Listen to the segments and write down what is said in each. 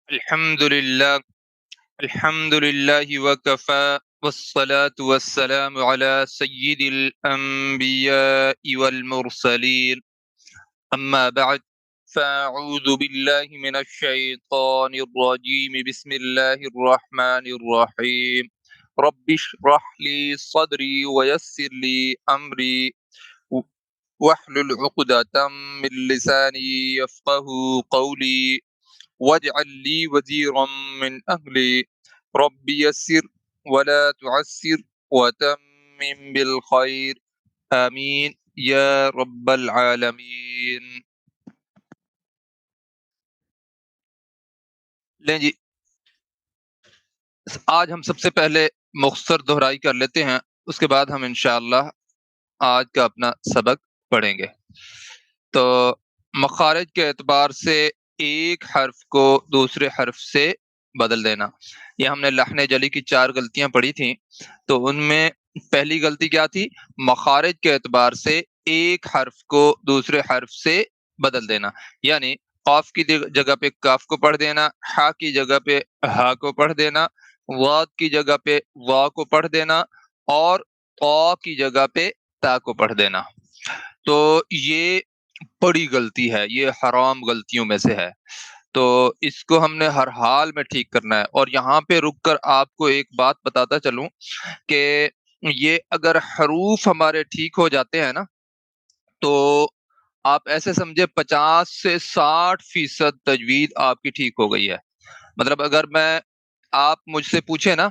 الحمد لله الحمد لله وكفى والصلاة والسلام على سيد الأنبياء والمرسلين أما بعد فأعوذ بالله من الشيطان الرجيم بسم الله الرحمن الرحيم رب اشرح لي صدري ويسر لي أمري واحلل عقدة من لساني يفقه قولي واجعل لي وزيرا من أهلي رب يسر ولا تعسر وتمم بالخير آمین یا رب العالمین۔ لیں جی، آج ہم سب سے پہلے مختصر دہرائی کر لیتے ہیں، اس کے بعد ہم انشاءاللہ آج کا اپنا سبق پڑھیں گے۔ تو مخارج کے اعتبار سے ایک حرف کو دوسرے حرف سے بدل دینا، یہ ہم نے لحن جلی کی 4 غلطیاں پڑھی تھیں۔ تو ان میں پہلی غلطی کیا تھی؟ مخارج کے اعتبار سے ایک حرف کو دوسرے حرف سے بدل دینا، یعنی قاف کی جگہ پہ کاف کو پڑھ دینا، ہا کی جگہ پہ ہا کو پڑھ دینا، واد کی جگہ پہ وا کو پڑھ دینا، اور طا کی جگہ پہ تا کو پڑھ دینا۔ تو یہ بڑی غلطی ہے، یہ حرام غلطیوں میں سے ہے۔ تو اس کو ہم نے ہر حال میں ٹھیک کرنا ہے۔ اور یہاں پہ رک کر آپ کو ایک بات بتاتا چلوں کہ یہ اگر حروف ہمارے ٹھیک ہو جاتے ہیں نا، تو آپ ایسے سمجھے 50 سے 60% تجوید آپ کی ٹھیک ہو گئی ہے۔ مطلب اگر آپ مجھ سے پوچھیں نا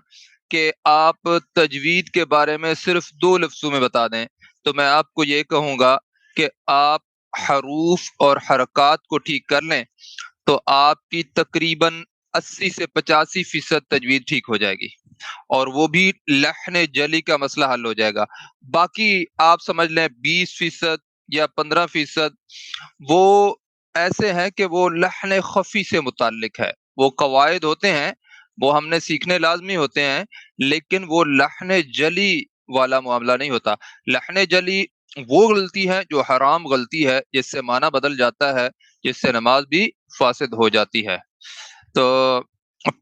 کہ آپ تجوید کے بارے میں صرف 2 لفظوں میں بتا دیں، تو میں آپ کو یہ کہوں گا کہ آپ حروف اور حرکات کو ٹھیک کر لیں تو آپ کی تقریباً 80 سے 85% تجوید ٹھیک ہو جائے گی، اور وہ بھی لحن جلی کا مسئلہ حل ہو جائے گا۔ باقی آپ سمجھ لیں 20% یا 15% وہ ایسے ہیں کہ وہ لحن خفی سے متعلق ہے، وہ قواعد ہوتے ہیں، وہ ہم نے سیکھنے لازمی ہوتے ہیں، لیکن وہ لحن جلی والا معاملہ نہیں ہوتا۔ لحن جلی وہ غلطی ہے جو حرام غلطی ہے، جس سے معنی بدل جاتا ہے، جس سے نماز بھی فاسد ہو جاتی ہے۔ تو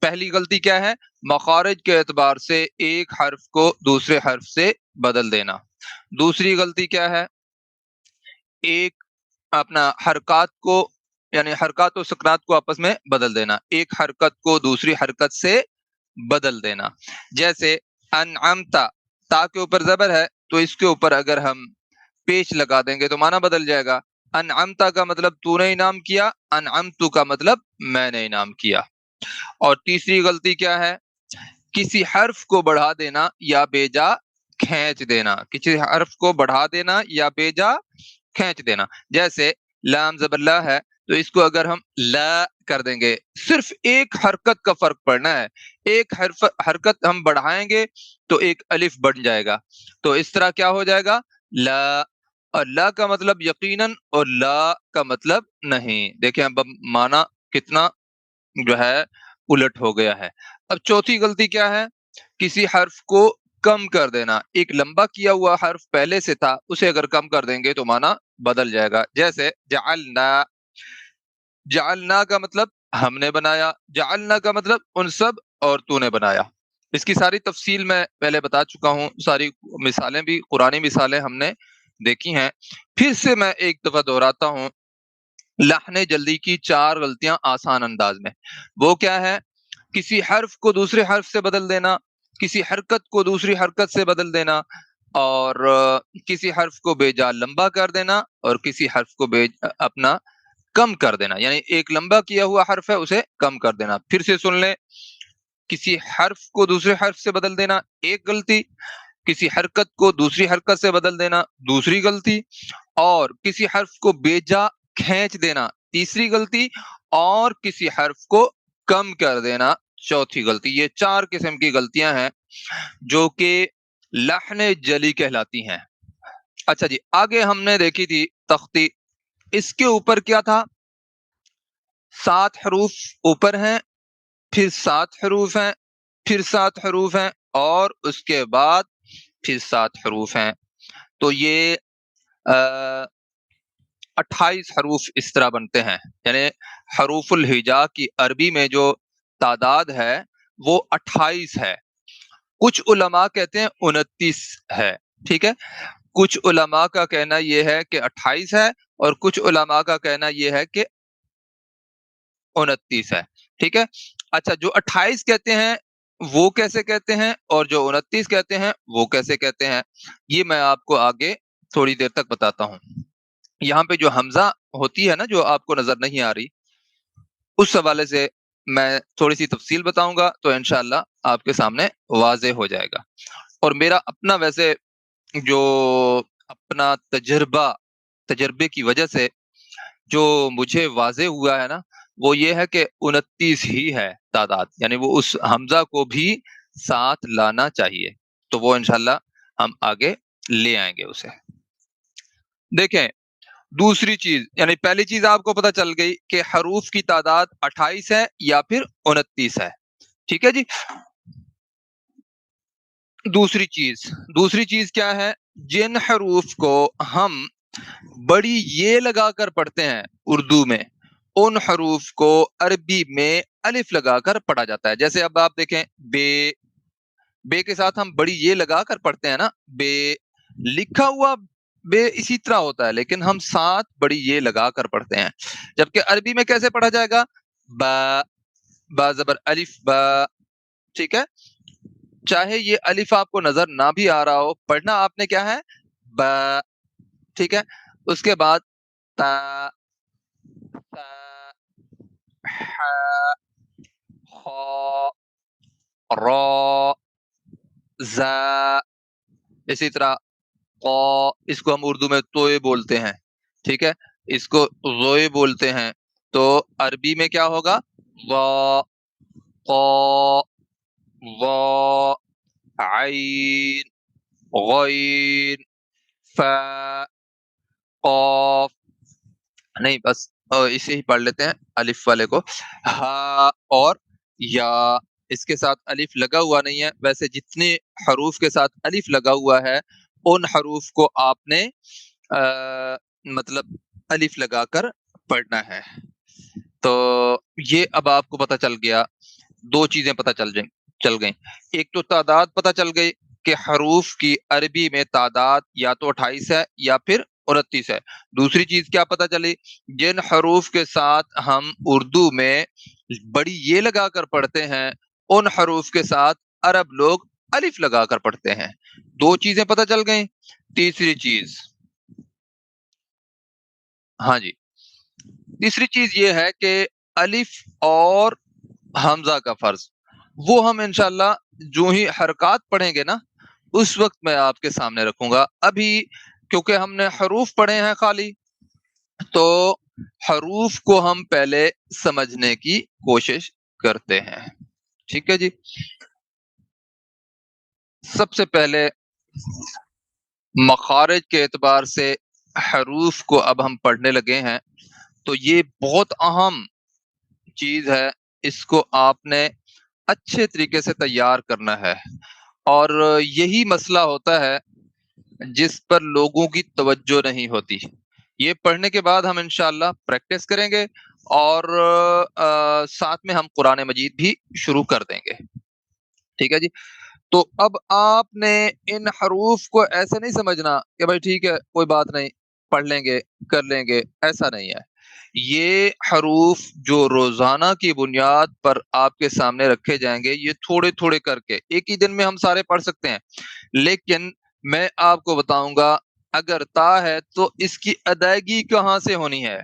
پہلی غلطی کیا ہے؟ مخارج کے اعتبار سے ایک حرف کو دوسرے حرف سے بدل دینا۔ دوسری غلطی کیا ہے؟ ایک اپنا حرکات کو، یعنی حرکات و سکنات کو آپس میں بدل دینا، ایک حرکت کو دوسری حرکت سے بدل دینا۔ جیسے انعمتا، تا کے اوپر زبر ہے تو اس کے اوپر اگر ہم پیش لگا دیں گے تو معنی بدل جائے گا۔ انعمتا کا مطلب تو نے انعام کیا، انعمتو کا مطلب میں نے انعام کیا۔ اور تیسری غلطی کیا ہے؟ کسی حرف کو بڑھا دینا یا بیجا کھینچ دینا، کسی حرف کو بڑھا دینا یا بیجا کھینچ دینا۔ جیسے لام زبر لا ہے تو اس کو اگر ہم لا کر دیں گے، صرف ایک حرکت کا فرق پڑنا ہے، ایک حرکت ہم بڑھائیں گے تو ایک الف بن جائے گا، تو اس طرح کیا ہو جائے گا؟ لا، اور لا کا مطلب یقیناً اور لا کا مطلب نہیں۔ دیکھیں اب معنی کتنا جو ہے الٹ ہو گیا ہے۔ اب چوتھی غلطی کیا ہے؟ کسی حرف کو کم کر دینا، ایک لمبا کیا ہوا حرف پہلے سے تھا، اسے اگر کم کر دیں گے تو معنی بدل جائے گا۔ جیسے جعلنا، جعلنا کا مطلب ہم نے بنایا، جعلنا کا مطلب ان سب اور تو نے بنایا۔ اس کی ساری تفصیل میں پہلے بتا چکا ہوں، ساری مثالیں بھی قرآنی مثالیں ہم نے دیکھی ہیں۔ پھر سے میں ایک دفعہ دہراتا ہوں، لحن جلدی کی 4 غلطیاں آسان انداز میں۔ وہ کیا ہے؟ کسی حرف کو دوسرے حرف سے بدل دینا، کسی حرکت کو دوسری حرکت سے بدل دینا، اور کسی حرف کو بے جا لمبا کر دینا، اور کسی حرف کو اپنا کم کر دینا، یعنی ایک لمبا کیا ہوا حرف ہے اسے کم کر دینا۔ پھر سے سن لیں، کسی حرف کو دوسرے حرف سے بدل دینا ایک غلطی، کسی حرکت کو دوسری حرکت سے بدل دینا دوسری غلطی، اور کسی حرف کو بے جا کھینچ دینا تیسری غلطی، اور کسی حرف کو کم کر دینا چوتھی غلطی۔ یہ 4 قسم کی غلطیاں ہیں جو کہ لحن جلی کہلاتی ہیں۔ اچھا جی، آگے ہم نے دیکھی تھی تختی، اس کے اوپر کیا تھا؟ 7 حروف اوپر ہیں، پھر 7 حروف ہیں، پھر 7 حروف ہیں، اور اس کے بعد پھر 7 حروف ہیں۔ تو یہ 28 حروف اس طرح بنتے ہیں، یعنی حروف الہجا کی عربی میں جو تعداد ہے وہ 28 ہے. کچھ علماء کہتے ہیں 29 ہے. ٹھیک ہے, کچھ علماء کا کہنا یہ ہے کہ 28 ہے, اور کچھ علماء کا کہنا یہ ہے کہ 29 ہے. ٹھیک ہے, اچھا, جو 28 کہتے ہیں وہ کیسے کہتے ہیں, اور جو 29 کہتے ہیں وہ کیسے کہتے ہیں, یہ میں آپ کو آگے تھوڑی دیر تک بتاتا ہوں. یہاں پہ جو حمزہ ہوتی ہے نا, جو آپ کو نظر نہیں آ رہی, اس حوالے سے میں تھوڑی سی تفصیل بتاؤں گا تو انشاءاللہ آپ کے سامنے واضح ہو جائے گا. اور میرا اپنا ویسے جو اپنا تجربے کی وجہ سے جو مجھے واضح ہوا ہے نا, وہ یہ ہے کہ 29 ہی ہے تعداد, یعنی وہ اس حمزہ کو بھی ساتھ لانا چاہیے. تو وہ انشاءاللہ ہم آگے لے آئیں گے اسے. دیکھیں, دوسری چیز, یعنی پہلی چیز آپ کو پتہ چل گئی کہ حروف کی تعداد 28 ہے یا پھر 29 ہے. ٹھیک ہے جی. دوسری چیز کیا ہے, جن حروف کو ہم بڑی یہ لگا کر پڑھتے ہیں اردو میں, ان حروف کو عربی میں الف لگا کر پڑھا جاتا ہے. جیسے اب آپ دیکھیں, بے کے ساتھ ہم بڑی یہ لگا کر پڑھتے ہیں نا, بے لکھا ہوا بے اسی طرح ہوتا ہے, لیکن ہم ساتھ بڑی یہ لگا کر پڑھتے ہیں. جبکہ عربی میں کیسے پڑھا جائے گا, با, با زبر الف با. ٹھیک ہے, چاہے یہ الف آپ کو نظر نہ بھی آ رہا ہو, پڑھنا آپ نے کیا ہے, با. ٹھیک ہے, اس کے بعد تا, تا, ح, خا, را, زا. اسی طرح قا, اس کو ہم اردو میں توئے بولتے ہیں. ٹھیک ہے, اس کو غوئے بولتے ہیں. تو عربی میں کیا ہوگا, وا, قا, وا, عین, غین, فا, قاف. نہیں, بس اسے ہی پڑھ لیتے ہیں الف والے کو. ہا اور یا, اس کے ساتھ الف لگا ہوا نہیں ہے. ویسے جتنے حروف کے ساتھ الف لگا ہوا ہے ان حروف کو آپ نے مطلب الف لگا کر پڑھنا ہے. تو یہ اب آپ کو پتہ چل گیا, دو چیزیں پتہ چل گئیں. ایک تو تعداد پتہ چل گئی کہ حروف کی عربی میں تعداد یا تو 28 ہے یا پھر 29 ہے. دوسری چیز کیا پتہ چلی, جن حروف کے ساتھ ہم اردو میں بڑی یہ لگا کر پڑھتے ہیں ان حروف کے ساتھ عرب لوگ الف لگا کر پڑھتے ہیں. دو چیزیں پتہ چل گئیں. تیسری چیز, ہاں جی, تیسری چیز یہ ہے کہ الف اور حمزہ کا فرض وہ ہم انشاءاللہ جو ہی حرکات پڑھیں گے نا, اس وقت میں آپ کے سامنے رکھوں گا. ابھی کیونکہ ہم نے حروف پڑھے ہیں خالی, تو حروف کو ہم پہلے سمجھنے کی کوشش کرتے ہیں. ٹھیک ہے جی. سب سے پہلے مخارج کے اعتبار سے حروف کو اب ہم پڑھنے لگے ہیں, تو یہ بہت اہم چیز ہے. اس کو آپ نے اچھے طریقے سے تیار کرنا ہے, اور یہی مسئلہ ہوتا ہے جس پر لوگوں کی توجہ نہیں ہوتی. یہ پڑھنے کے بعد ہم انشاءاللہ پریکٹس کریں گے, اور ساتھ میں ہم قرآن مجید بھی شروع کر دیں گے. ٹھیک ہے جی. تو اب آپ نے ان حروف کو ایسے نہیں سمجھنا کہ بھائی ٹھیک ہے کوئی بات نہیں, پڑھ لیں گے کر لیں گے, ایسا نہیں ہے. یہ حروف جو روزانہ کی بنیاد پر آپ کے سامنے رکھے جائیں گے, یہ تھوڑے تھوڑے کر کے ایک ہی دن میں ہم سارے پڑھ سکتے ہیں, لیکن میں آپ کو بتاؤں گا اگر تا ہے تو اس کی ادائیگی کہاں سے ہونی ہے.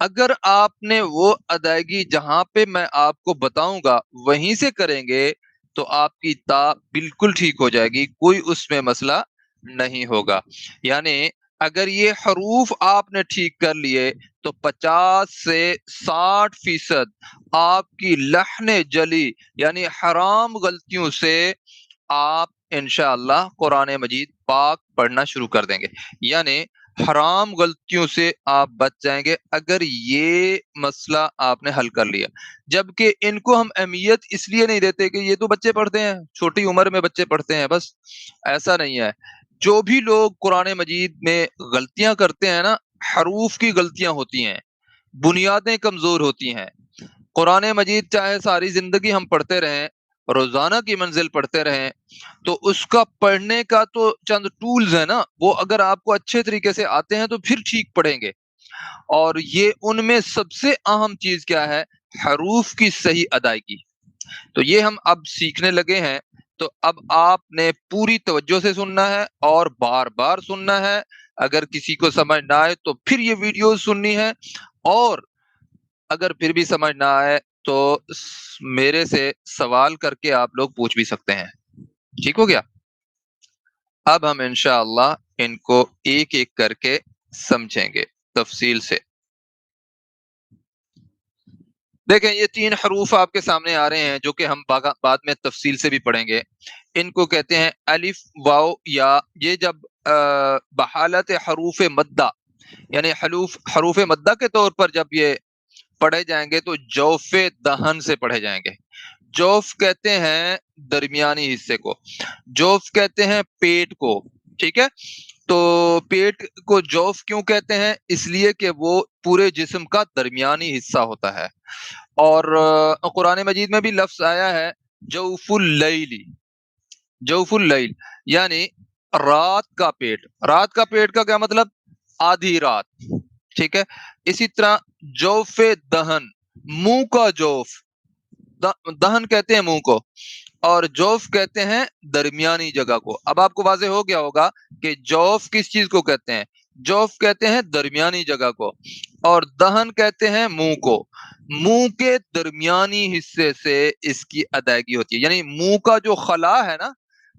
اگر آپ نے وہ ادائیگی جہاں پہ میں آپ کو بتاؤں گا وہیں سے کریں گے تو آپ کی تا بالکل ٹھیک ہو جائے گی, کوئی اس میں مسئلہ نہیں ہوگا. یعنی اگر یہ حروف آپ نے ٹھیک کر لیے تو 50 سے 60% آپ کی لحن جلی یعنی حرام غلطیوں سے آپ انشاءاللہ قرآن مجید پاک پڑھنا شروع کر دیں گے. یعنی حرام غلطیوں سے آپ بچ جائیں گے اگر یہ مسئلہ آپ نے حل کر لیا. جبکہ ان کو ہم اہمیت اس لیے نہیں دیتے کہ یہ تو بچے پڑھتے ہیں, چھوٹی عمر میں بچے پڑھتے ہیں, بس ایسا نہیں ہے. جو بھی لوگ قرآن مجید میں غلطیاں کرتے ہیں نا, حروف کی غلطیاں ہوتی ہیں, بنیادیں کمزور ہوتی ہیں, قرآن مجید چاہے ساری زندگی ہم پڑھتے رہیں، روزانہ کی منزل پڑھتے رہیں، تو اس کا پڑھنے کا تو چند ٹولز ہیں نا، وہ اگر آپ کو اچھے طریقے سے آتے ہیں تو پھر ٹھیک پڑھیں گے۔ اور یہ ان میں سب سے اہم چیز کیا ہے؟ حروف کی صحیح ادائیگی۔ تو یہ ہم اب سیکھنے لگے ہیں، تو اب آپ نے پوری توجہ سے سننا ہے اور بار بار سننا ہے۔ اگر کسی کو سمجھ نہ آئے تو پھر یہ ویڈیو سننی ہے، اور اگر پھر بھی سمجھ نہ آئے تو میرے سے سوال کر کے آپ لوگ پوچھ بھی سکتے ہیں۔ ٹھیک ہو گیا؟ اب ہم انشاءاللہ ان کو ایک ایک کر کے سمجھیں گے تفصیل سے۔ دیکھیں، یہ 3 حروف آپ کے سامنے آ رہے ہیں جو کہ ہم بعد میں تفصیل سے بھی پڑھیں گے۔ ان کو کہتے ہیں الف، واو، یا۔ یہ جب بحالت حروف مدہ، یعنی حروف مدہ کے طور پر جب یہ پڑھے جائیں گے تو جوف دہن سے پڑھے جائیں گے۔ جوف کہتے ہیں درمیانی حصے کو، جوف کہتے ہیں پیٹ کو، ٹھیک ہے؟ تو پیٹ کو جوف کیوں کہتے ہیں؟ اس لیے کہ وہ پورے جسم کا درمیانی حصہ ہوتا ہے۔ اور قرآن مجید میں بھی لفظ آیا ہے جوف اللیل، جوف اللیل یعنی رات کا پیٹ۔ رات کا پیٹ کا کیا مطلب؟ آدھی رات، ٹھیک ہے؟ اسی طرح جوف دہن، منہ کا جوف، دہن کہتے ہیں منہ کو، اور جوف کہتے ہیں درمیانی جگہ کو۔ اب آپ کو واضح ہو گیا ہوگا کہ جوف کس چیز کو کہتے ہیں؟ جوف کہتے ہیں درمیانی جگہ کو، اور دہن کہتے ہیں منہ کو۔ منہ کے درمیانی حصے سے اس کی ادائیگی ہوتی ہے، یعنی منہ کا جو خلا ہے نا،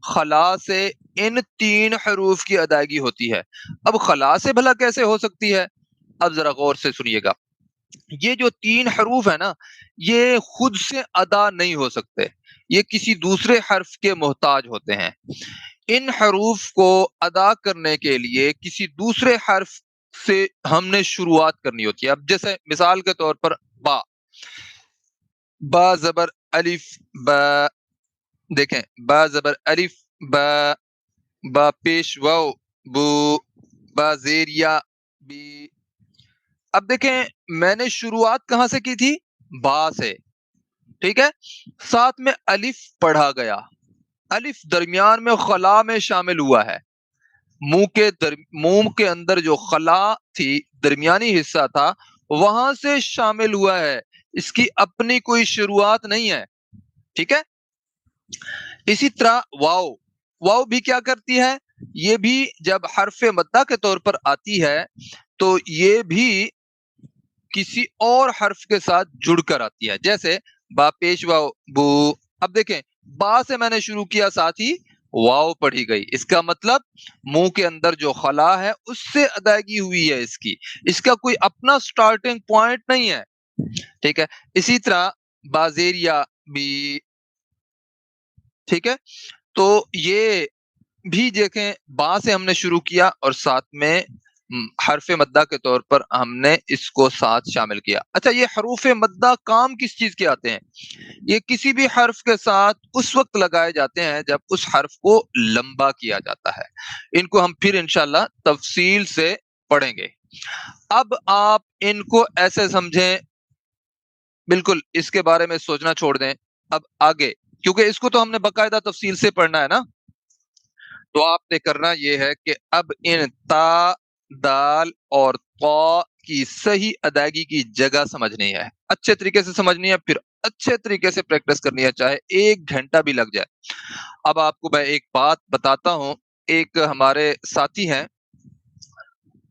خلا سے ان 3 حروف کی ادائیگی ہوتی ہے۔ اب خلا سے بھلا کیسے ہو سکتی ہے؟ اب ذرا غور سے سنیے گا۔ یہ جو 3 حروف ہے نا، یہ خود سے ادا نہیں ہو سکتے، یہ کسی دوسرے حرف کے محتاج ہوتے ہیں۔ ان حروف کو ادا کرنے کے لیے کسی دوسرے حرف سے ہم نے شروعات کرنی ہوتی ہے۔ اب جیسے مثال کے طور پر با، با زبر الف با، دیکھیں با زبر الف با، با پیش واو بو، با زیر یا بی۔ اب دیکھیں میں نے شروعات کہاں سے کی تھی؟ با سے، ٹھیک ہے؟ ساتھ میں الف پڑھا گیا، الف درمیان میں خلا میں شامل ہوا ہے۔ منہ کے اندر جو خلا تھی، درمیانی حصہ تھا، وہاں سے شامل ہوا ہے، اس کی اپنی کوئی شروعات نہیں ہے، ٹھیک ہے؟ اسی طرح واو، واو بھی کیا کرتی ہے؟ یہ بھی جب حرف مدہ کے طور پر آتی ہے تو یہ بھی کسی اور حرف کے ساتھ جڑ کر آتی ہے، جیسے با پیش واو بو۔ اب دیکھیں با سے میں نے شروع کیا، ساتھ ہی واو پڑھی گئی، اس کا مطلب منہ کے اندر جو خلا ہے اس سے ادائیگی ہوئی ہے، اس کا کوئی اپنا سٹارٹنگ پوائنٹ نہیں ہے، ٹھیک ہے؟ اسی طرح بازیریا بھی، ٹھیک ہے؟ تو یہ بھی دیکھیں با سے ہم نے شروع کیا اور ساتھ میں حرف مدہ کے طور پر ہم نے اس کو ساتھ شامل کیا۔ اچھا، یہ حروف مدہ کام کس چیز کے آتے ہیں؟ یہ کسی بھی حرف کے ساتھ اس وقت لگائے جاتے ہیں جب اس حرف کو لمبا کیا جاتا ہے۔ ان کو ہم پھر انشاءاللہ تفصیل سے پڑھیں گے۔ اب آپ ان کو ایسے سمجھیں، بالکل اس کے بارے میں سوچنا چھوڑ دیں۔ اب آگے، کیونکہ اس کو تو ہم نے باقاعدہ تفصیل سے پڑھنا ہے نا، تو آپ نے کرنا یہ ہے کہ اب ان تا، دال اور طا کی صحیح ادائیگی کی جگہ سمجھنی ہے، اچھے طریقے سے سمجھنی ہے، پھر اچھے طریقے سے پریکٹس کرنی ہے، چاہے 1 گھنٹہ بھی لگ جائے۔ اب آپ کو میں ایک بات بتاتا ہوں، ایک ہمارے ساتھی ہیں،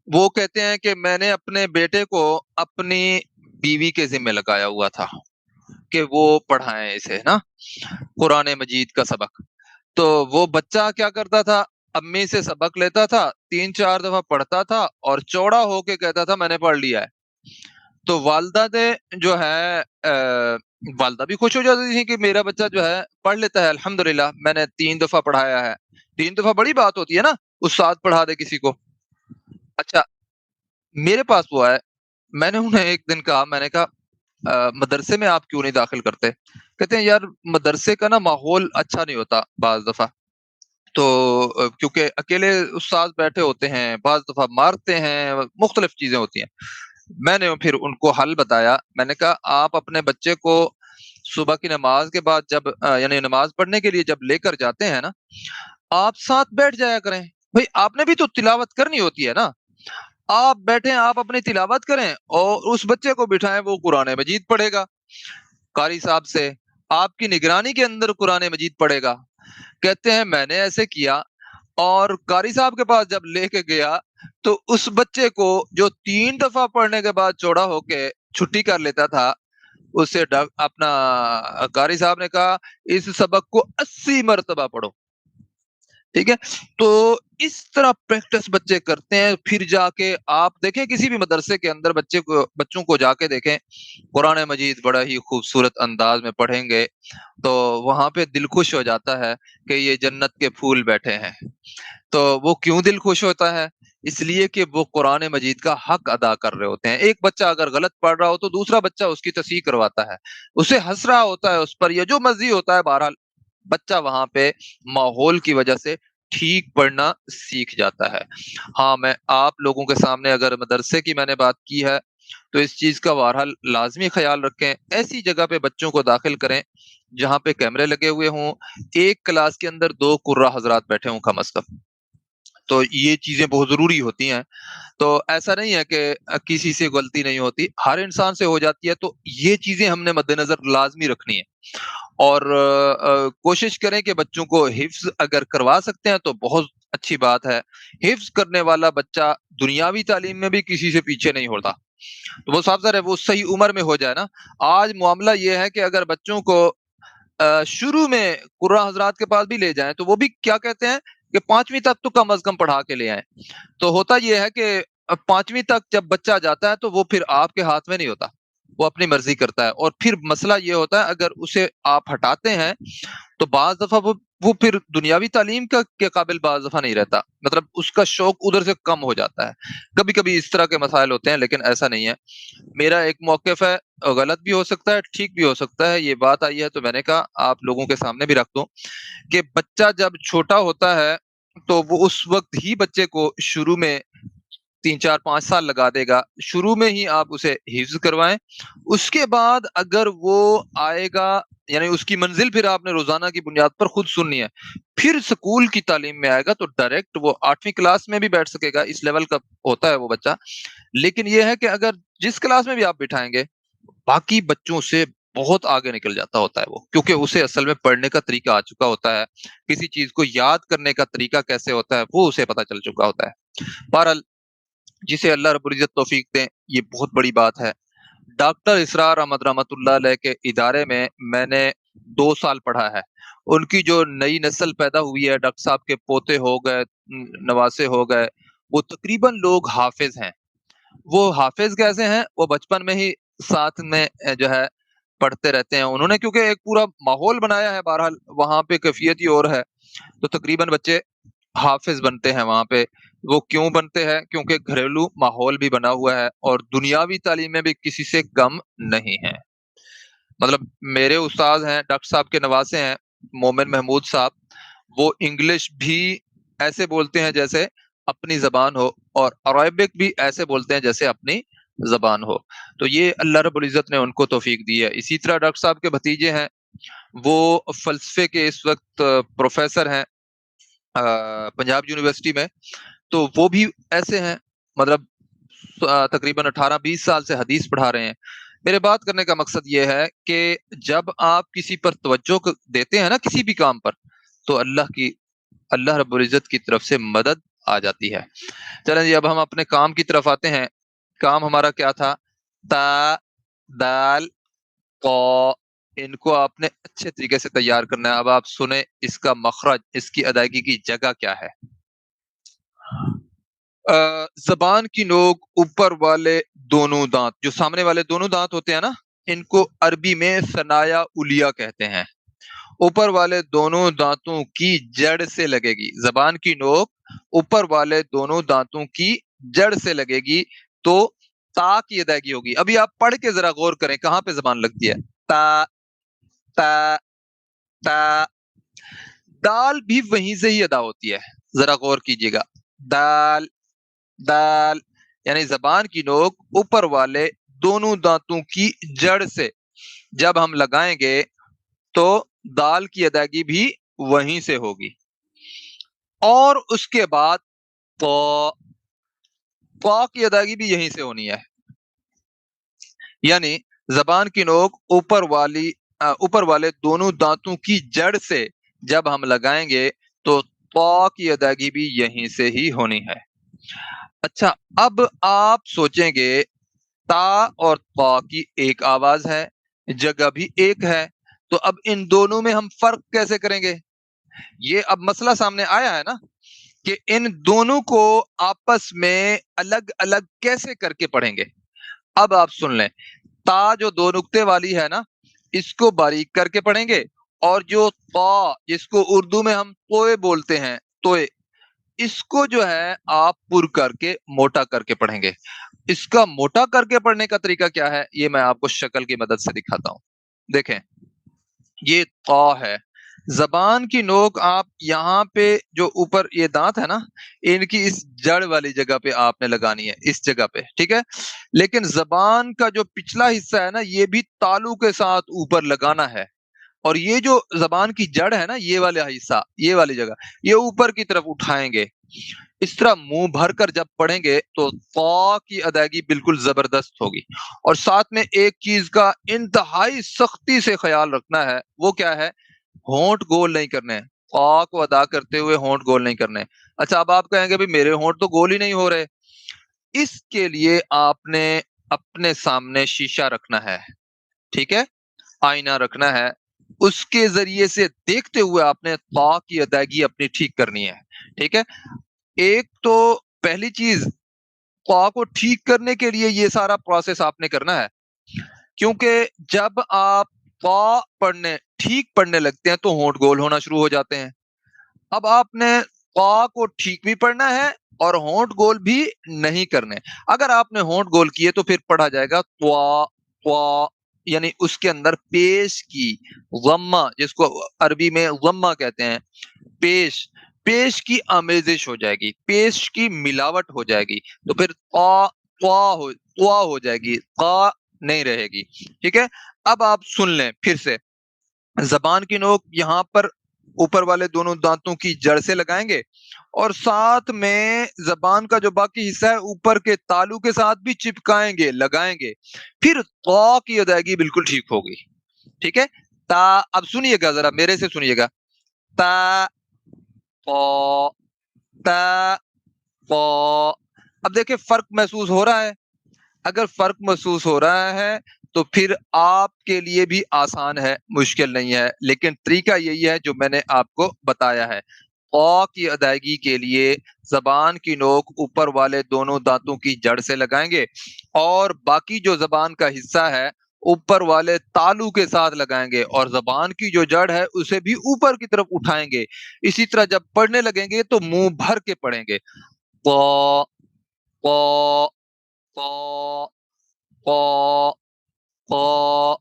وہ کہتے ہیں کہ میں نے اپنے بیٹے کو اپنی بیوی کے ذمہ لگایا ہوا تھا کہ وہ پڑھائیں اسے نا قرآن مجید کا سبق۔ تو وہ بچہ کیا کرتا تھا؟ امی سے سبق لیتا تھا، 3-4 دفعہ پڑھتا تھا اور چوڑا ہو کے کہتا تھا میں نے پڑھ لیا ہے۔ تو والدہ نے جو ہے والدہ بھی خوش ہو جاتی تھی کہ میرا بچہ جو ہے پڑھ لیتا ہے، الحمدللہ میں نے 3 دفعہ پڑھایا ہے۔ 3 دفعہ بڑی بات ہوتی ہے نا، استاد پڑھا دے کسی کو۔ اچھا، میرے پاس وہ ہے، میں نے انہیں ایک دن کہا، میں نے کہا مدرسے میں آپ کیوں نہیں داخل کرتے؟ کہتے ہیں یار مدرسے کا نا ماحول اچھا نہیں ہوتا بعض دفعہ، تو کیونکہ اکیلے استاد بیٹھے ہوتے ہیں، بعض دفعہ مارتے ہیں، مختلف چیزیں ہوتی ہیں۔ میں نے پھر ان کو حل بتایا، میں نے کہا آپ اپنے بچے کو صبح کی نماز کے بعد جب یعنی نماز پڑھنے کے لیے جب لے کر جاتے ہیں نا، آپ ساتھ بیٹھ جایا کریں، بھئی آپ نے بھی تو تلاوت کرنی ہوتی ہے نا، آپ بیٹھیں، آپ اپنی تلاوت کریں اور اس بچے کو بٹھائیں، وہ قرآن مجید پڑھے گا قاری صاحب سے، آپ کی نگرانی کے اندر قرآن مجید پڑھے گا۔ کہتے ہیں میں نے ایسے کیا اور قاری صاحب کے پاس جب لے کے گیا تو اس بچے کو جو 3 دفعہ پڑھنے کے بعد چوڑا ہو کے چھٹی کر لیتا تھا، اسے اپنا قاری صاحب نے کہا اس سبق کو 80 مرتبہ پڑھو، ٹھیک ہے؟ تو اس طرح پریکٹس بچے کرتے ہیں، پھر جا کے آپ دیکھیں کسی بھی مدرسے کے اندر بچوں کو جا کے دیکھیں، قرآن مجید بڑا ہی خوبصورت انداز میں پڑھیں گے تو وہاں پہ دل خوش ہو جاتا ہے کہ یہ جنت کے پھول بیٹھے ہیں۔ تو وہ کیوں دل خوش ہوتا ہے؟ اس لیے کہ وہ قرآن مجید کا حق ادا کر رہے ہوتے ہیں۔ ایک بچہ اگر غلط پڑھ رہا ہو تو دوسرا بچہ اس کی تصحیح کرواتا ہے، اسے ہنس رہا ہوتا ہے اس پر، یا جو مرضی ہوتا ہے، بہرحال بچہ وہاں پہ ماحول کی وجہ سے ٹھیک پڑھنا سیکھ جاتا ہے۔ ہاں، میں آپ لوگوں کے سامنے اگر مدرسے کی میں نے بات کی ہے تو اس چیز کا بہرحال لازمی خیال رکھیں، ایسی جگہ پہ بچوں کو داخل کریں جہاں پہ کیمرے لگے ہوئے ہوں، ایک کلاس کے اندر 2 قرہ حضرات بیٹھے ہوں کم از کم، تو یہ چیزیں بہت ضروری ہوتی ہیں۔ تو ایسا نہیں ہے کہ کسی سے غلطی نہیں ہوتی، ہر انسان سے ہو جاتی ہے، تو یہ چیزیں ہم نے مد نظر لازمی رکھنی ہے اور کوشش کریں کہ بچوں کو حفظ اگر کروا سکتے ہیں تو بہت اچھی بات ہے۔ حفظ کرنے والا بچہ دنیاوی تعلیم میں بھی کسی سے پیچھے نہیں ہوتا، تو وہ صاحب ظاہر ہے وہ صحیح عمر میں ہو جائے نا۔ آج معاملہ یہ ہے کہ اگر بچوں کو شروع میں قرآن حضرات کے پاس بھی لے جائیں تو وہ بھی کیا کہتے ہیں کہ 5ویں تک تو کم از کم پڑھا کے لے آئیں، تو ہوتا یہ ہے کہ 5ویں تک جب بچہ جاتا ہے تو وہ پھر آپ کے ہاتھ میں نہیں ہوتا، وہ اپنی مرضی کرتا ہے، اور پھر مسئلہ یہ ہوتا ہے اگر اسے آپ ہٹاتے ہیں تو بعض دفعہ وہ پھر دنیاوی تعلیم کے قابل بعض دفعہ نہیں رہتا، مطلب اس کا شوق ادھر سے کم ہو جاتا ہے۔ کبھی کبھی اس طرح کے مسائل ہوتے ہیں لیکن ایسا نہیں ہے۔ میرا ایک موقف ہے، غلط بھی ہو سکتا ہے، ٹھیک بھی ہو سکتا ہے، یہ بات آئی ہے تو میں نے کہا آپ لوگوں کے سامنے بھی رکھ دوں کہ بچہ جب چھوٹا ہوتا ہے تو وہ اس وقت ہی بچے کو شروع میں 3 4 5 سال لگا دے گا، شروع میں ہی آپ اسے حفظ کروائیں، اس کے بعد اگر وہ آئے گا، یعنی اس کی منزل پھر آپ نے روزانہ کی بنیاد پر خود سننی ہے، پھر سکول کی تعلیم میں آئے گا تو ڈائریکٹ وہ 8ویں کلاس میں بھی بیٹھ سکے گا، اس لیول کا ہوتا ہے وہ بچہ۔ لیکن یہ ہے کہ اگر جس کلاس میں بھی آپ بٹھائیں گے باقی بچوں سے بہت آگے نکل جاتا ہوتا ہے وہ، کیونکہ اسے اصل میں پڑھنے کا طریقہ آ چکا ہوتا ہے، کسی چیز کو یاد کرنے کا طریقہ کیسے ہوتا ہے وہ اسے پتا چل چکا ہوتا ہے۔ بہرحال جسے اللہ رب العزت توفیق دیں، یہ بہت بڑی بات ہے۔ ڈاکٹر اسرار احمد رحمت اللہ علیہ کے ادارے میں نے 2 سال پڑھا ہے، ان کی جو نئی نسل پیدا ہوئی ہے، ڈاکٹر صاحب کے پوتے ہو گئے، نواسے ہو گئے، وہ تقریباً لوگ حافظ ہیں۔ وہ حافظ کیسے ہیں؟ وہ بچپن میں ہی ساتھ میں جو ہے پڑھتے رہتے ہیں، انہوں نے کیونکہ ایک پورا ماحول بنایا ہے، بہرحال وہاں پہ کیفیت ہی اور ہے، تو تقریباً بچے حافظ بنتے ہیں وہاں پہ۔ وہ کیوں بنتے ہیں؟ کیونکہ گھریلو ماحول بھی بنا ہوا ہے اور دنیاوی تعلیم میں بھی کسی سے کم نہیں ہے۔ مطلب میرے استاد ہیں، ڈاکٹر صاحب کے نواسے ہیں مومن محمود صاحب، وہ انگلش بھی ایسے بولتے ہیں جیسے اپنی زبان ہو، اور عربک بھی ایسے بولتے ہیں جیسے اپنی زبان ہو، تو یہ اللہ رب العزت نے ان کو توفیق دی ہے۔ اسی طرح ڈاکٹر صاحب کے بھتیجے ہیں، وہ فلسفے کے اس وقت پروفیسر ہیں پنجاب یونیورسٹی میں، تو وہ بھی ایسے ہیں، مطلب تقریباً 18 20 سال سے حدیث پڑھا رہے ہیں۔ میرے بات کرنے کا مقصد یہ ہے کہ جب آپ کسی پر توجہ دیتے ہیں نا کسی بھی کام پر، تو اللہ رب العزت کی طرف سے مدد آ جاتی ہے۔ چلیں جی، اب ہم اپنے کام کی طرف آتے ہیں۔ کام ہمارا کیا تھا؟ تا، دال، قو، ان کو آپ نے اچھے طریقے سے تیار کرنا ہے۔ اب آپ سنیں اس کا مخرج، اس کی ادائیگی کی جگہ کیا ہے۔ زبان کی نوک اوپر والے دونوں دانت، جو سامنے والے دونوں دانت ہوتے ہیں نا، ان کو عربی میں ثنایا اولیا کہتے ہیں۔ اوپر والے دونوں دانتوں کی جڑ سے لگے گی، زبان کی نوک اوپر والے دونوں دانتوں کی جڑ سے لگے گی تو تا کی ادائیگی ہوگی۔ ابھی آپ پڑھ کے ذرا غور کریں کہاں پہ زبان لگتی ہے۔ تا، تا، تا۔ دال بھی وہیں سے ہی ادا ہوتی ہے، ذرا غور کیجیے گا۔ دال، دال، یعنی زبان کی نوک اوپر والے دونوں دانتوں کی جڑ سے جب ہم لگائیں گے تو دال کی ادائیگی بھی وہیں سے ہوگی، اور اس کے بعد کی ادائیگی بھی یہیں سے ہونی ہے۔ یعنی زبان کی نوک اوپر والے دونوں دانتوں کی جڑ سے جب ہم لگائیں گے تو کی ادائیگی بھی یہیں سے ہی ہونی ہے۔ اچھا، اب آپ سوچیں گے تا اور کی ایک آواز ہے، جگہ بھی ایک ہے، تو اب ان دونوں میں ہم فرق کیسے کریں گے؟ یہ اب مسئلہ سامنے آیا ہے نا کہ ان دونوں کو آپس میں الگ الگ کیسے کر کے پڑھیں گے۔ اب آپ سن لیں، تا جو دو نقطے والی ہے نا، اس کو باریک کر کے پڑھیں گے، اور جو تا جس کو اردو میں ہم توئے بولتے ہیں، توئے، اس کو جو ہے آپ پر کر کے موٹا کر کے پڑھیں گے۔ اس کا موٹا کر کے پڑھنے کا طریقہ کیا ہے، یہ میں آپ کو شکل کی مدد سے دکھاتا ہوں۔ دیکھیں، یہ تا ہے، زبان کی نوک آپ یہاں پہ جو اوپر یہ دانت ہے نا، ان کی اس جڑ والی جگہ پہ آپ نے لگانی ہے، اس جگہ پہ، ٹھیک ہے۔ لیکن زبان کا جو پچھلا حصہ ہے نا، یہ بھی تالو کے ساتھ اوپر لگانا ہے، اور یہ جو زبان کی جڑ ہے نا، یہ والا حصہ، یہ والی جگہ، یہ اوپر کی طرف اٹھائیں گے۔ اس طرح منہ بھر کر جب پڑھیں گے تو تا کی ادائیگی بالکل زبردست ہوگی۔ اور ساتھ میں ایک چیز کا انتہائی سختی سے خیال رکھنا ہے، وہ کیا ہے؟ ہونٹ گول نہیں کرنے، تا کو ادا کرتے ہوئے ہونٹ گول نہیں کرنے۔ اچھا، اب آپ کہیں گے بھی میرے ہونٹ تو گول ہی نہیں ہو رہے۔ اس کے لیے آپ نے اپنے سامنے شیشہ رکھنا ہے، ٹھیک ہے، آئینہ رکھنا ہے، اس کے ذریعے سے دیکھتے ہوئے آپ نے تا کی ادائیگی اپنی ٹھیک کرنی ہے، ٹھیک ہے۔ ایک تو پہلی چیز، تا کو ٹھیک کرنے کے لیے یہ سارا پروسیس آپ نے کرنا ہے، کیونکہ جب آپ تا ٹھیک پڑھنے لگتے ہیں تو ہونٹ گول ہونا شروع ہو جاتے ہیں۔ اب آپ نے تا کو ٹھیک بھی پڑھنا ہے اور ہونٹ گول بھی نہیں کرنے۔ اگر آپ نے ہونٹ گول کیے تو پھر پڑھا جائے گا توا، یعنی اس کے اندر پیش کی غمہ، جس کو عربی میں غمہ کہتے ہیں، پیش کی آمیزش ہو جائے گی، پیش کی ملاوٹ ہو جائے گی، تو پھر توا ہو جائے گی، تا نہیں رہے گی، ٹھیک ہے۔ اب آپ سن لیں پھر سے، زبان کی نوک یہاں پر اوپر والے دونوں دانتوں کی جڑ سے لگائیں گے، اور ساتھ میں زبان کا جو باقی حصہ ہے اوپر کے تالو کے ساتھ بھی چپکائیں گے، لگائیں گے، پھر تا کی ادائیگی بالکل ٹھیک ہوگی، ٹھیک ہے۔ تا، اب سنیے گا، ذرا میرے سے سنیے گا، تا تا تا تا۔ اب دیکھیں فرق محسوس ہو رہا ہے؟ اگر فرق محسوس ہو رہا ہے تو پھر آپ کے لیے بھی آسان ہے، مشکل نہیں ہے، لیکن طریقہ یہی ہے جو میں نے آپ کو بتایا ہے۔ تا کی ادائیگی کے لیے زبان کی نوک اوپر والے دونوں دانتوں کی جڑ سے لگائیں گے، اور باقی جو زبان کا حصہ ہے اوپر والے تالو کے ساتھ لگائیں گے، اور زبان کی جو جڑ ہے اسے بھی اوپر کی طرف اٹھائیں گے۔ اسی طرح جب پڑھنے لگیں گے تو منہ بھر کے پڑھیں گے، تا تا تا تا تا،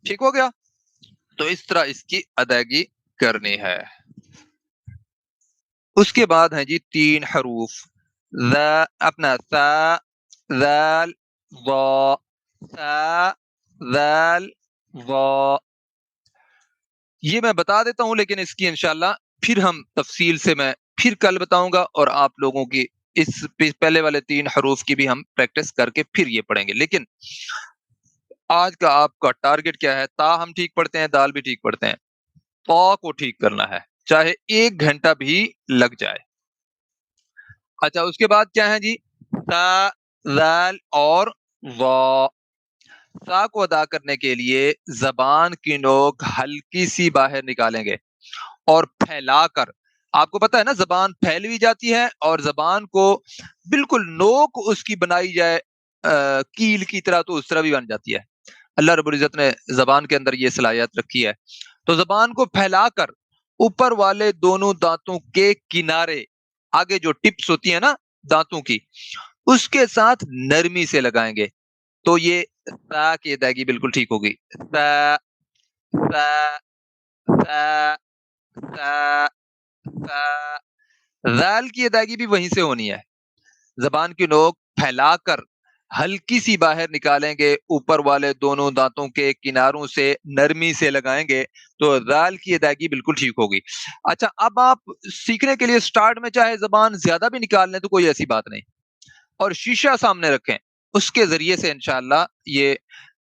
ٹھیک ہو گیا؟ تو اس طرح اس کی ادائیگی کرنی ہے۔ اس کے بعد ہیں جی 3 حروف، اپنا سا، ذال، ضا، سا، ذال، ضا۔ یہ میں بتا دیتا ہوں، لیکن اس کی انشاءاللہ پھر ہم تفصیل سے میں پھر کل بتاؤں گا، اور آپ لوگوں کی اس پہلے والے 3 حروف کی بھی ہم پریکٹس کر کے پھر یہ پڑھیں گے۔ لیکن آج کا آپ کا ٹارگٹ کیا ہے؟ تا ہم ٹھیک پڑھتے ہیں، دال بھی ٹھیک پڑھتے ہیں، تا کو ٹھیک کرنا ہے، چاہے 1 گھنٹہ بھی لگ جائے۔ اچھا، اس کے بعد کیا ہے جی؟ تا، ذال اور ضا۔ تا کو ادا کرنے کے لیے زبان کی نوک ہلکی سی باہر نکالیں گے، اور پھیلا کر، آپ کو پتا ہے نا زبان پھیل بھی جاتی ہے، اور زبان کو بالکل نوک اس کی بنائی جائے کیل کی طرح تو اس طرح بھی بن جاتی ہے۔ اللہ رب العزت نے زبان کے اندر یہ صلاحیت رکھی ہے۔ تو زبان کو پھیلا کر اوپر والے دونوں دانتوں کے کنارے، آگے جو ٹپس ہوتی ہیں نا دانتوں کی، اس کے ساتھ نرمی سے لگائیں گے، تو یہ تا کی ادائیگی بالکل ٹھیک ہوگی۔ تا تا تا تا تا۔ ذال کی ادائیگی بھی وہیں سے ہونی ہے، زبان کی نوک پھیلا کر ہلکی سی باہر نکالیں گے، اوپر والے دونوں دانتوں کے کناروں سے نرمی سے لگائیں گے تو ذال کی ادائیگی بالکل ٹھیک ہوگی۔ اچھا، اب آپ سیکھنے کے لیے سٹارٹ میں چاہے زبان زیادہ بھی نکال لیں تو کوئی ایسی بات نہیں، اور شیشہ سامنے رکھیں، اس کے ذریعے سے انشاءاللہ یہ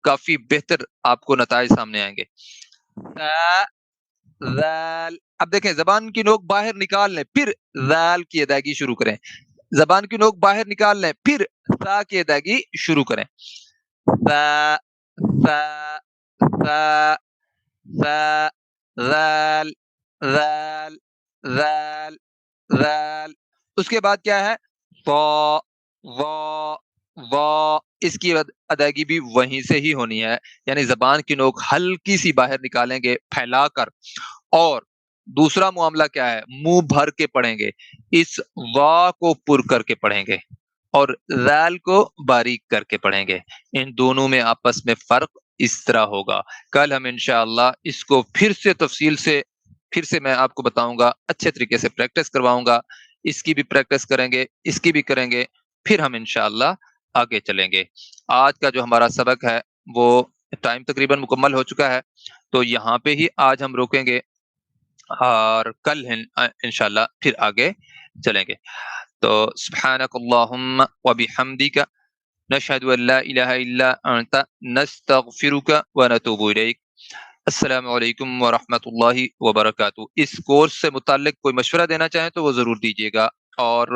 کافی بہتر آپ کو نتائج سامنے آئیں گے۔ ذال، اب دیکھیں زبان کی نوک باہر نکال لیں، پھر ذال کی ادائیگی شروع کریں، زبان کی نوک باہر نکال لیں، پھر ثا کی ادائیگی شروع کریں۔ ثا ثا ثا ثا ذال ذال ذال ذال، اس کے بعد کیا ہے؟ وا وا وا، اس کی ادائیگی بھی وہیں سے ہی ہونی ہے، یعنی زبان کی نوک ہلکی سی باہر نکالیں گے پھیلا کر، اور دوسرا معاملہ کیا ہے؟ منہ بھر کے پڑھیں گے، اس وا کو پر کر کے پڑھیں گے اور ذال کو باریک کر کے پڑھیں گے، ان دونوں میں آپس میں فرق اس طرح ہوگا۔ کل ہم انشاءاللہ اس کو پھر سے تفصیل سے پھر سے میں آپ کو بتاؤں گا، اچھے طریقے سے پریکٹس کرواؤں گا، اس کی بھی پریکٹس کریں گے، اس کی بھی کریں گے، پھر ہم انشاءاللہ آگے چلیں گے۔ آج کا جو ہمارا سبق ہے وہ ٹائم تقریباً مکمل ہو چکا ہے، تو یہاں پہ ہی آج ہم روکیں گے اور کل انشاءاللہ پھر آگے چلیں گے۔ تو سبحانک اللہم و بحمدک نشہد ان لا الہ الا انت نستغفرک و نتوب الیک۔ السلام علیکم ورحمۃ اللہ وبرکاتہ۔ اس کورس سے متعلق کوئی مشورہ دینا چاہیں تو وہ ضرور دیجیے گا، اور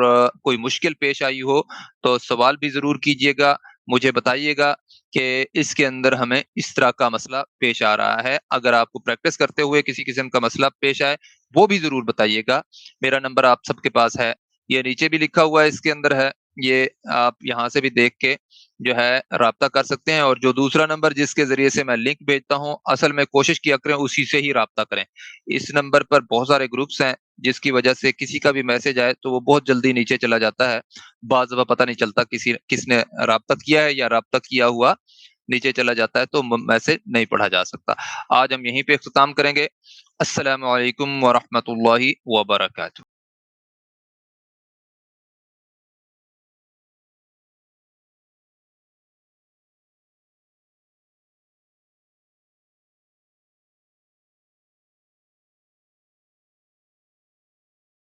کوئی مشکل پیش آئی ہو تو سوال بھی ضرور کیجیے گا، مجھے بتائیے گا کہ اس کے اندر ہمیں اس طرح کا مسئلہ پیش آ رہا ہے۔ اگر آپ کو پریکٹس کرتے ہوئے کسی قسم کا مسئلہ پیش آئے وہ بھی ضرور بتائیے گا۔ میرا نمبر آپ سب کے پاس ہے، یہ نیچے بھی لکھا ہوا ہے، اس کے اندر ہے، یہ آپ یہاں سے بھی دیکھ کے جو ہے رابطہ کر سکتے ہیں، اور جو دوسرا نمبر جس کے ذریعے سے میں لنک بھیجتا ہوں، اصل میں کوشش کیا کریں اسی سے ہی رابطہ کریں۔ اس نمبر پر بہت سارے گروپس ہیں جس کی وجہ سے کسی کا بھی میسج آئے تو وہ بہت جلدی نیچے چلا جاتا ہے، بعض دفعہ پتہ نہیں چلتا کس نے رابطہ کیا ہے، یا رابطہ کیا ہوا نیچے چلا جاتا ہے تو میسج نہیں پڑھا جا سکتا۔ آج ہم یہیں پہ اختتام کریں گے۔ السلام علیکم ورحمۃ اللہ وبرکاتہ۔